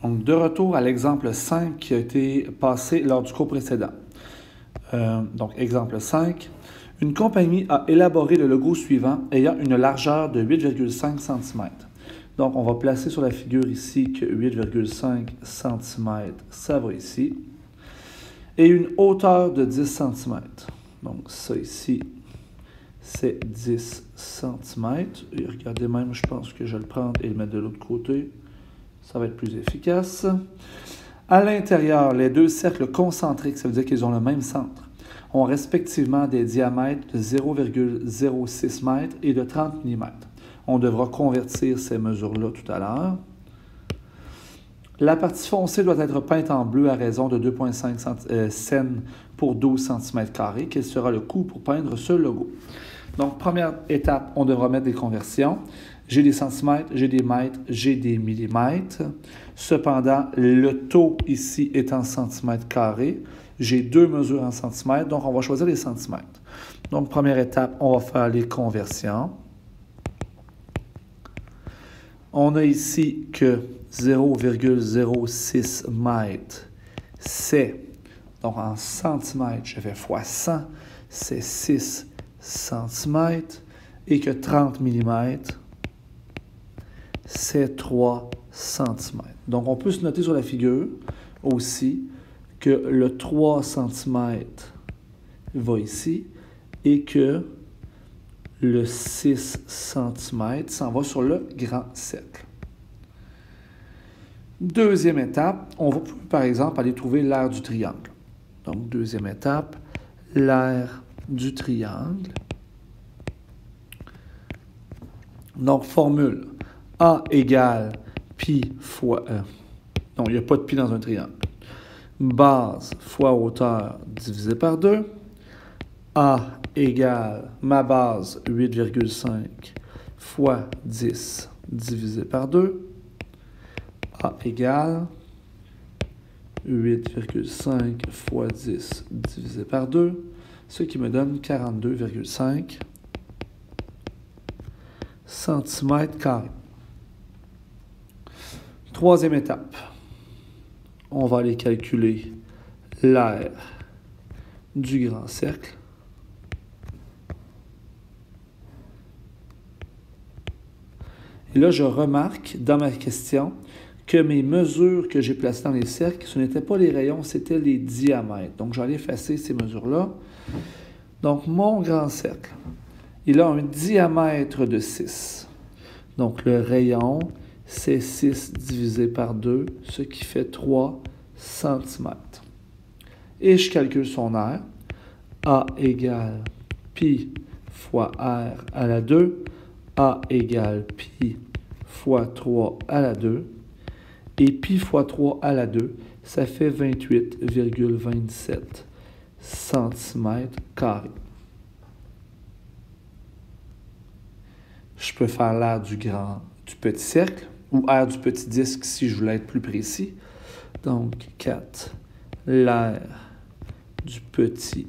Donc, de retour à l'exemple 5 qui a été passé lors du cours précédent. Donc, exemple 5. Une compagnie a élaboré le logo suivant ayant une largeur de 8,5 cm. Donc, on va placer sur la figure ici que 8,5 cm, ça va ici. Et une hauteur de 10 cm. Donc, ça ici, c'est 10 cm. Et regardez même, je pense que je vais le prendre et le mettre de l'autre côté. Ça va être plus efficace. À l'intérieur, les deux cercles concentriques, ça veut dire qu'ils ont le même centre, ont respectivement des diamètres de 0,06 m et de 30 mm. On devra convertir ces mesures-là tout à l'heure. La partie foncée doit être peinte en bleu à raison de 2,5 cents pour 12 cm². Quel sera le coût pour peindre ce logo? Donc, première étape, on devra mettre des conversions. J'ai des centimètres, j'ai des mètres, j'ai des millimètres. Cependant, le taux ici est en centimètres carrés. J'ai deux mesures en centimètres, donc on va choisir les centimètres. Donc, première étape, on va faire les conversions. On a ici que 0,06 m, c'est, donc en centimètres, je fais fois 100, c'est 6 cm, et que 30 mm, c'est 3 cm. Donc, on peut se noter sur la figure aussi que le 3 cm va ici et que le 6 cm s'en va sur le grand cercle. Deuxième étape, on va par exemple aller trouver l'aire du triangle. Donc, deuxième étape, l'aire du triangle. Donc, formule A égale pi fois E. Non, il n'y a pas de pi dans un triangle. Base fois hauteur divisé par 2. A égale ma base 8,5 fois 10 divisé par 2. A égale 8,5 fois 10 divisé par 2, ce qui me donne 42,5 cm². Troisième étape, on va aller calculer l'aire du grand cercle. Et là, je remarque dans ma question que mes mesures que j'ai placées dans les cercles, ce n'étaient pas les rayons, c'était les diamètres. Donc, j'allais effacer ces mesures-là. Donc, mon grand cercle, il a un diamètre de 6. Donc, le rayon, c'est 6 divisé par 2, ce qui fait 3 cm. Et je calcule son aire. A égale pi fois R à la 2. A égale pi fois 3 à la 2. Et pi fois 3 à la 2, ça fait 28,27 cm². Je peux faire l'aire du petit cercle ou aire du petit disque si je voulais être plus précis. Donc, 4, l'aire du petit.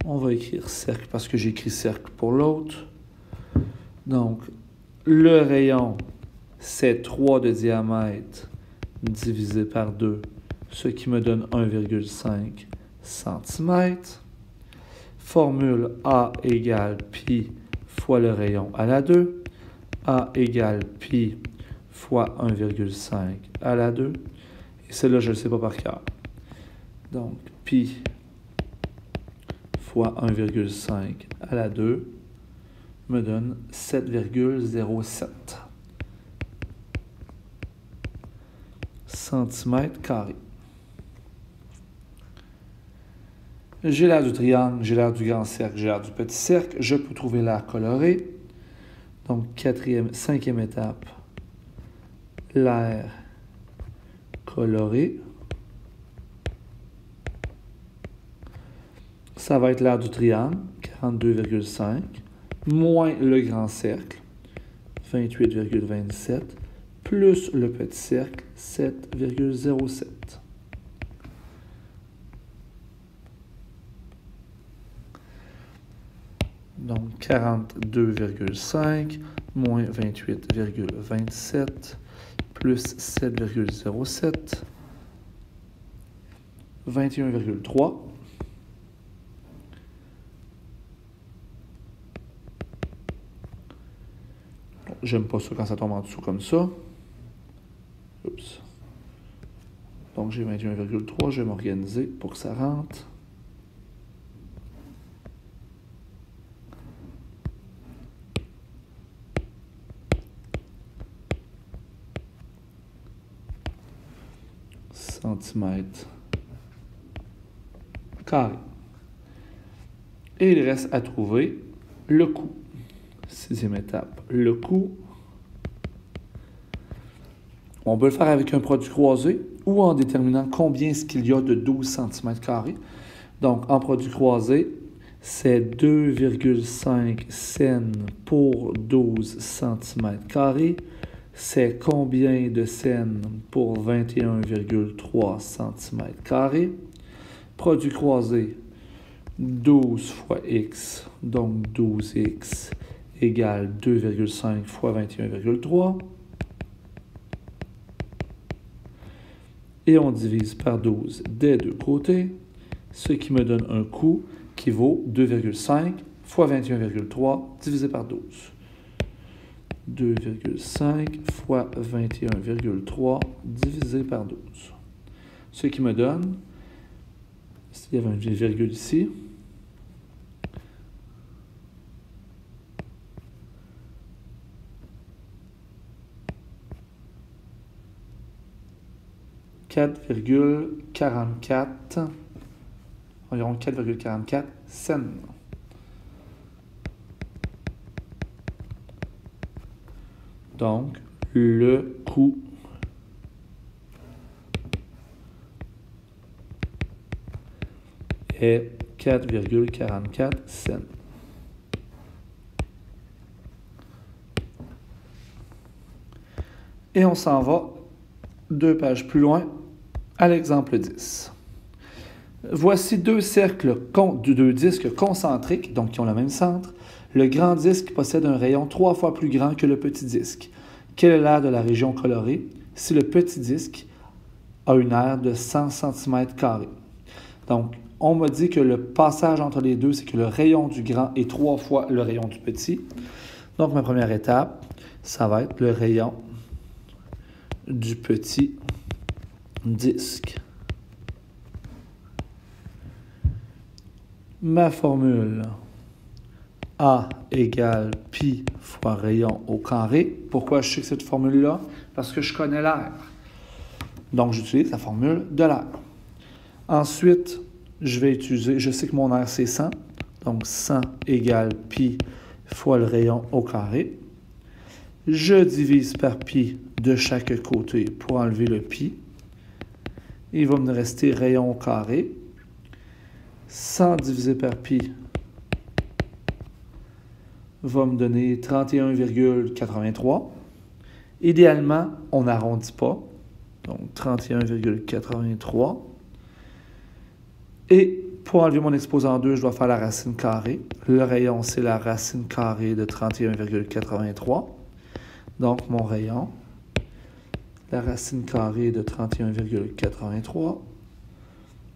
On va écrire cercle parce que j'ai écrit cercle pour l'autre. Donc, le rayon, c'est 3 de diamètre divisé par 2, ce qui me donne 1,5 cm. Formule A égale pi fois le rayon à la 2. A égale pi fois 1,5 à la 2. Et celle-là, je ne le sais pas par cœur. Donc, pi fois 1,5 à la 2 me donne 7,07 cm². J'ai l'aire du triangle, j'ai l'aire du grand cercle, j'ai l'aire du petit cercle. Je peux trouver l'aire colorée. Donc, cinquième étape, l'aire colorée. Ça va être l'aire du triangle, 42,5, moins le grand cercle, 28,27, plus le petit cercle, 7,07. Donc, 42,5 moins 28,27, plus 7,07, 21,3, j'aime pas ça quand ça tombe en dessous comme ça. Oups. Donc j'ai 21,3, je vais m'organiser pour que ça rentre. Centimètres carré. Et il reste à trouver le coût. Sixième étape, le coût. On peut le faire avec un produit croisé ou en déterminant combien est-ce qu'il y a de 12 cm². Donc, en produit croisé, c'est 2,5 cents pour 12 cm². C'est combien de cents pour 21,3 cm². Produit croisé, 12 fois x, donc 12x égale 2,5 fois 21,3. Et on divise par 12 des deux côtés, ce qui me donne un coût qui vaut 2,5 fois 21,3 divisé par 12. 2,5 fois 21,3 divisé par 12. Ce qui me donne, s'il y avait une virgule ici, environ 4,44 cents. Donc, le coût est 4,44 cents. Et on s'en va 2 pages plus loin à l'exemple 10. Voici deux disques concentriques, donc qui ont le même centre. Le grand disque possède un rayon 3 fois plus grand que le petit disque. Quelle est l'aire de la région colorée si le petit disque a une aire de 100 cm²? Donc, on m'a dit que le passage entre les deux, c'est que le rayon du grand est 3 fois le rayon du petit. Donc, ma première étape, ça va être le rayon du petit disque. Ma formule A égale pi fois rayon au carré. Pourquoi je sais que cette formule-là? Parce que je connais l'aire. Donc, j'utilise la formule de l'aire. Ensuite, je sais que mon aire, c'est 100. Donc, 100 égale pi fois le rayon au carré. Je divise par pi de chaque côté pour enlever le pi. Il va me rester rayon au carré. 100 divisé par pi va me donner 31,83. Idéalement, on n'arrondit pas. Donc, 31,83. Et pour enlever mon exposant 2, je dois faire la racine carrée. Le rayon, c'est la racine carrée de 31,83. Donc, mon rayon, la racine carrée de 31,83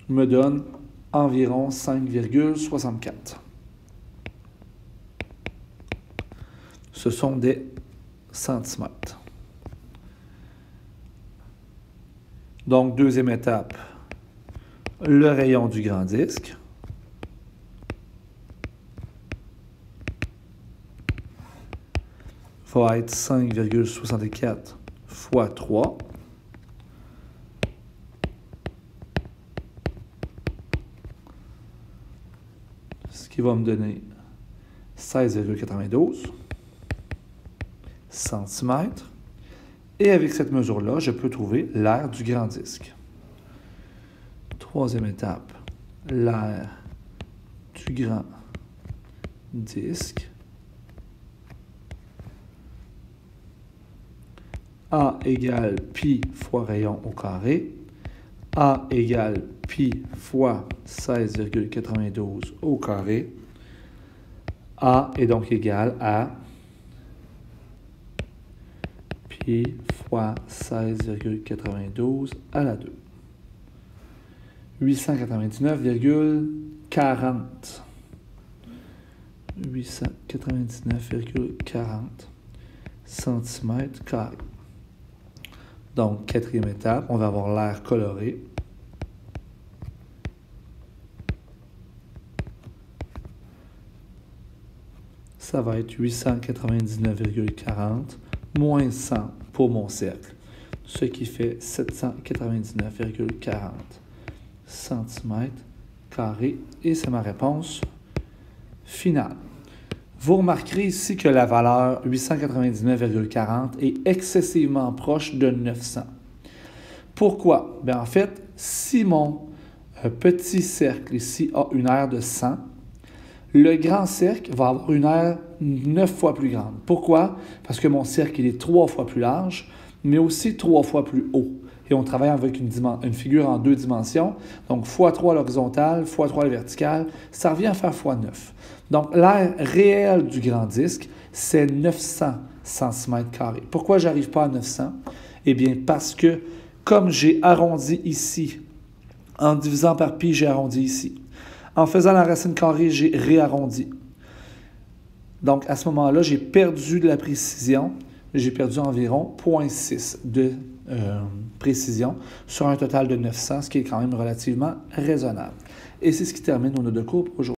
me donne environ 5,64. Ce sont des centimètres. Donc, deuxième étape, le rayon du grand disque. Va être 5,64 fois 3. Ce qui va me donner 16,92 cm. Et avec cette mesure-là, je peux trouver l'aire du grand disque. Troisième étape, l'aire du grand disque. A égale pi fois rayon au carré. A égale pi fois 16,92 au carré. A est donc égal à pi fois 16,92 à la 2. 899,40. 899,40 cm². Donc, quatrième étape, on va avoir l'air coloré. Ça va être 899,40 moins 100 pour mon cercle, ce qui fait 799,40 cm². Et c'est ma réponse finale. Vous remarquerez ici que la valeur 899,40 est excessivement proche de 900. Pourquoi? Bien, en fait, si mon petit cercle ici a une aire de 100, le grand cercle va avoir une aire 9 fois plus grande. Pourquoi? Parce que mon cercle il est 3 fois plus large, mais aussi 3 fois plus haut. Et on travaille avec une figure en 2 dimensions. Donc, x3 à l'horizontale, x3 à la verticale, ça revient à faire x9. Donc, l'aire réelle du grand disque, c'est 900 cm². Pourquoi je n'arrive pas à 900? Eh bien, parce que comme j'ai arrondi ici, en divisant par pi, j'ai arrondi ici. En faisant la racine carrée, j'ai réarrondi. Donc, à ce moment-là, j'ai perdu de la précision. J'ai perdu environ 0,6 de précision sur un total de 900, ce qui est quand même relativement raisonnable. Et c'est ce qui termine nos notes de cours pour aujourd'hui.